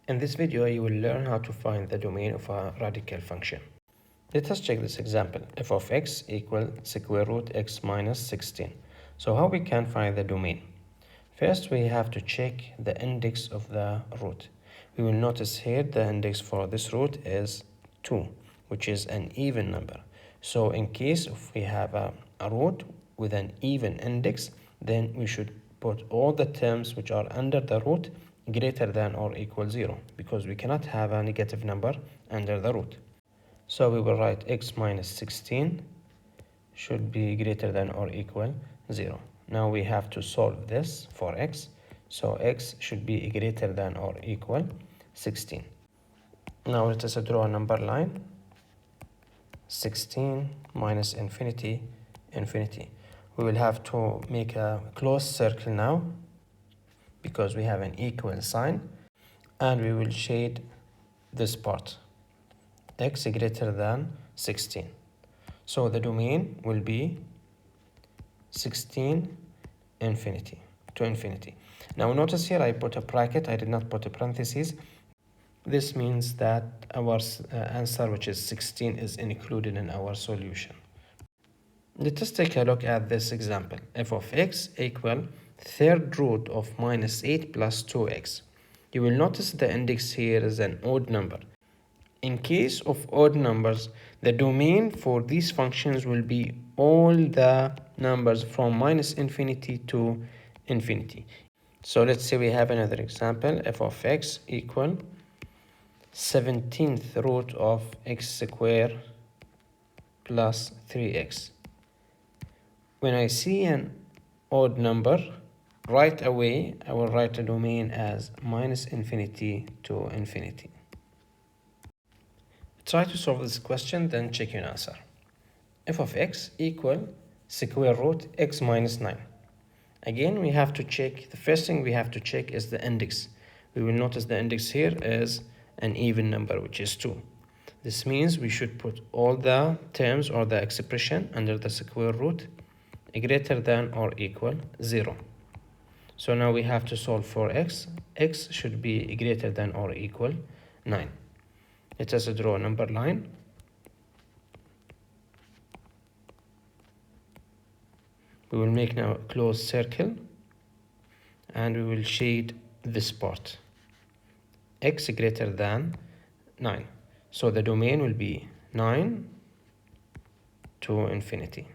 In this video, you will learn how to find the domain of a radical function. Let us check this example. F of x equals square root x minus 16. So how we can find the domain? First, we have to check the index of the root. We will notice here the index for this root is 2, which is an even number. So in case if we have a root with an even index, then we should put all the terms which are under the root greater than or equal 0, because we cannot have a negative number under the root. So we will write x minus 16 should be greater than or equal 0. Now we have to solve this for x. So x should be greater than or equal 16. Now let us draw a number line. 16 minus infinity, infinity. We will have to make a closed circle now because we have an equal sign, and we will shade this part, x greater than 16. So the domain will be 16 infinity to infinity. Now notice here I put a bracket, I did not put a parentheses. This means that our answer, which is 16, is included in our solution. Let us take a look at this example. F of x equal third root of minus 8 plus 2x. You will notice the index here is an odd number. In case of odd numbers, the domain for these functions will be all the numbers from minus infinity to infinity. So let's say we have another example. F of x equal 17th root of x squared plus 3x. When I see an odd number, right away I will write a domain as minus infinity to infinity. Try to solve this question, then check your answer. F of x equal square root x minus 9. Again, we have to check, the first thing we have to check is the index. We will notice the index here is an even number, which is 2. This means we should put all the terms or the expression under the square root greater than or equal 0. So now we have to solve for x. X should be greater than or equal 9. Let us draw a number line. We will make now a closed circle, and we will shade this part, x greater than 9. So the domain will be 9 to infinity.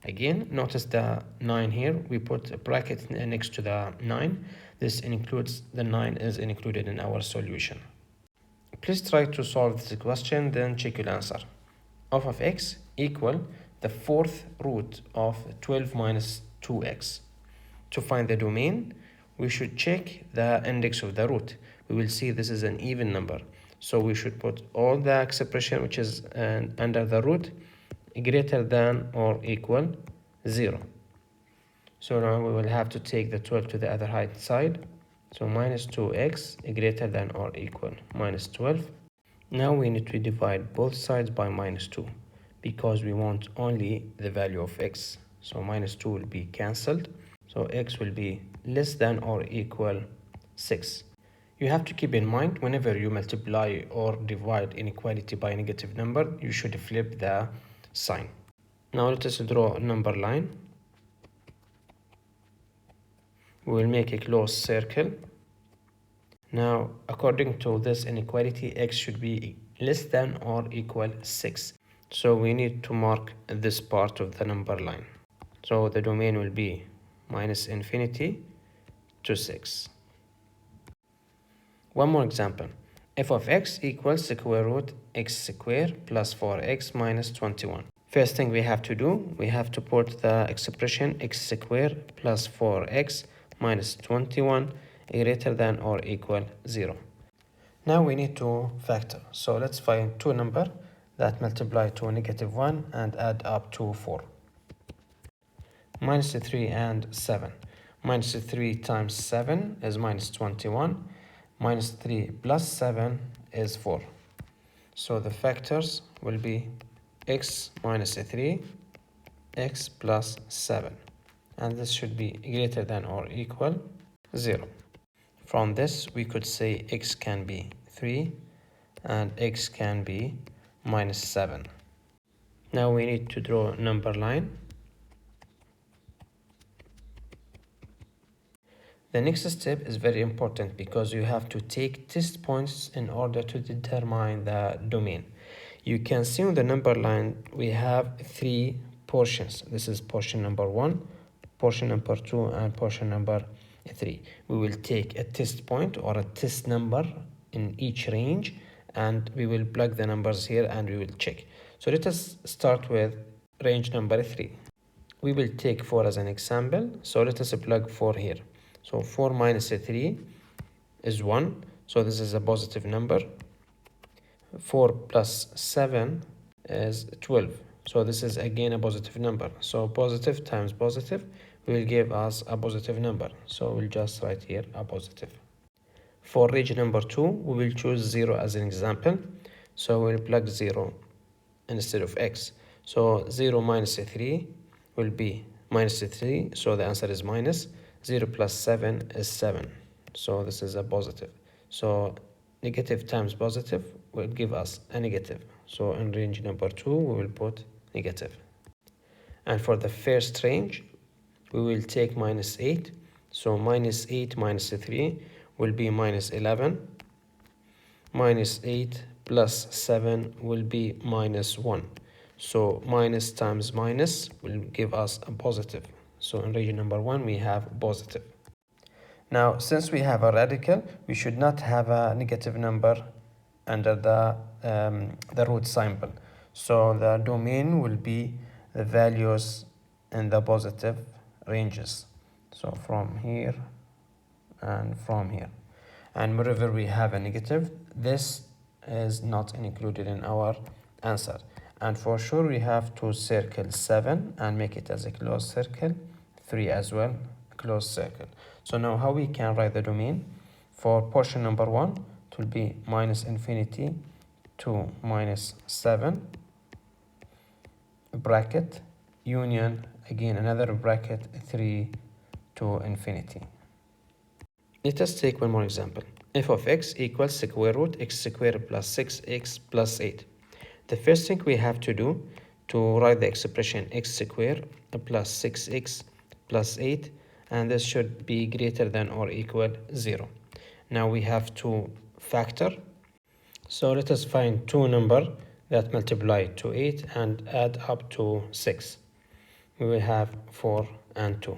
Again, notice the 9 here. We put a bracket next to the 9. This includes, the 9 is included in our solution. Please try to solve this question, then check your answer. F of x equal the fourth root of 12 minus 2x. To find the domain, we should check the index of the root. We will see this is an even number. So we should put all the expression which is under the root greater than or equal 0. So now we will have to take the 12 to the other side. So minus 2x greater than or equal minus 12. Now we need to divide both sides by minus 2 because we want only the value of x. So minus 2 will be cancelled. So x will be less than or equal 6. You have to keep in mind, whenever you multiply or divide inequality by a negative number, you should flip the sign. Now let us draw a number line. We will make a closed circle. Now, according to this inequality, x should be less than or equal 6. So we need to mark this part of the number line. So the domain will be minus infinity to 6. One more example. F of x equals square root x squared plus 4x minus 21. First thing we have to do, we have to put the expression x squared plus 4x minus 21 greater than or equal 0. Now we need to factor. So let's find two numbers that multiply to a negative 1 and add up to 4. Minus 3 and 7. Minus 3 times 7 is minus 21. Minus 3 plus 7 is 4. So the factors will be x minus 3, x plus 7. And this should be greater than or equal 0. From this, we could say x can be 3 and x can be minus 7. Now we need to draw a number line. The next step is very important because you have to take test points in order to determine the domain. You can see on the number line we have 3 portions. This is portion number 1, portion number 2, and portion number 3. We will take a test point or a test number in each range, and we will plug the numbers here and we will check. So let us start with range number 3. We will take 4 as an example, so let us plug 4 here. So 4 minus 3 is 1, so this is a positive number. 4 plus 7 is 12, so this is again a positive number. So positive times positive will give us a positive number, so we'll just write here a positive. For range number 2, we will choose 0 as an example, so we'll plug 0 instead of x. So 0 minus 3 will be minus 3, so the answer is minus. 0 plus 7 is 7, so this is a positive. So negative times positive will give us a negative. So in range number 2, we will put negative. And for the first range, we will take minus 8. So minus 8 minus 3 will be minus 11. Minus 8 plus 7 will be minus 1. So minus times minus will give us a positive. So in region number 1, we have positive. Now, since we have a radical, we should not have a negative number under the root symbol. So the domain will be the values in the positive ranges. So from here and from here. And wherever we have a negative, this is not included in our answer. And for sure, we have to circle 7 and make it as a closed circle. 3 as well, closed circle. So now how we can write the domain? For portion number 1, it will be minus infinity to minus 7, bracket, union, again another bracket, 3 to infinity. Let us take one more example. F of x equals square root x squared plus 6x plus 8. The first thing we have to do to write the expression x squared plus 6x plus 8, and this should be greater than or equal 0. Now we have to factor. So let us find two numbers that multiply to 8 and add up to 6. We will have 4 and 2.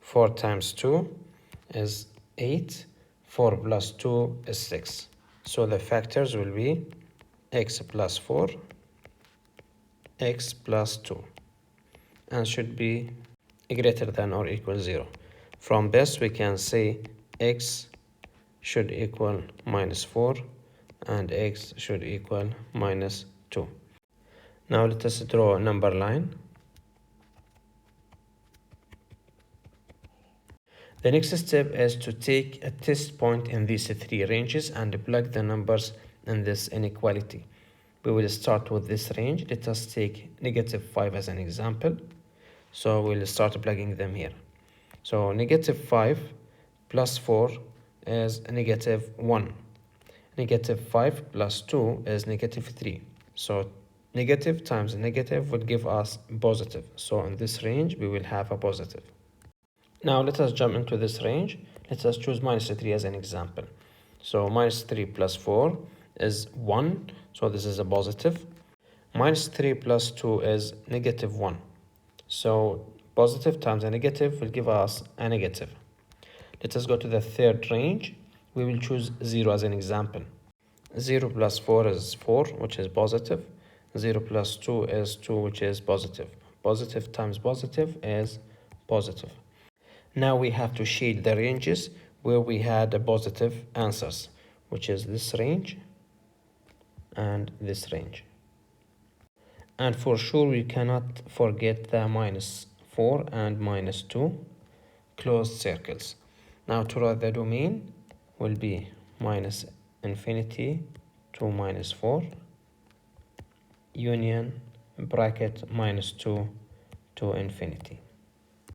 4 times 2 is 8. 4 plus 2 is 6. So the factors will be x plus 4, x plus 2, and should be greater than or equal 0. From this, we can say x should equal minus 4 and x should equal minus 2. Now let us draw a number line. The next step is to take a test point in these 3 ranges and plug the numbers in this inequality. We will start with this range. Let us take negative 5 as an example. So we'll start plugging them here. So negative 5 plus 4 is negative 1. Negative 5 plus 2 is negative 3. So negative times negative will give us positive. So in this range, we will have a positive. Now let us jump into this range. Let us choose minus 3 as an example. So minus 3 plus 4 is 1. So this is a positive. Minus 3 plus 2 is negative 1. So positive times a negative will give us a negative. Let us go to the third range. We will choose 0 as an example. 0 plus 4 is 4, which is positive. 0 plus 2 is 2, which is positive. Positive times positive is positive. Now we have to shade the ranges where we had a positive answers, which is this range and this range. And for sure, we cannot forget the minus 4 and minus 2 closed circles. Now to write the domain will be minus infinity to minus 4, union, bracket, minus 2 to infinity.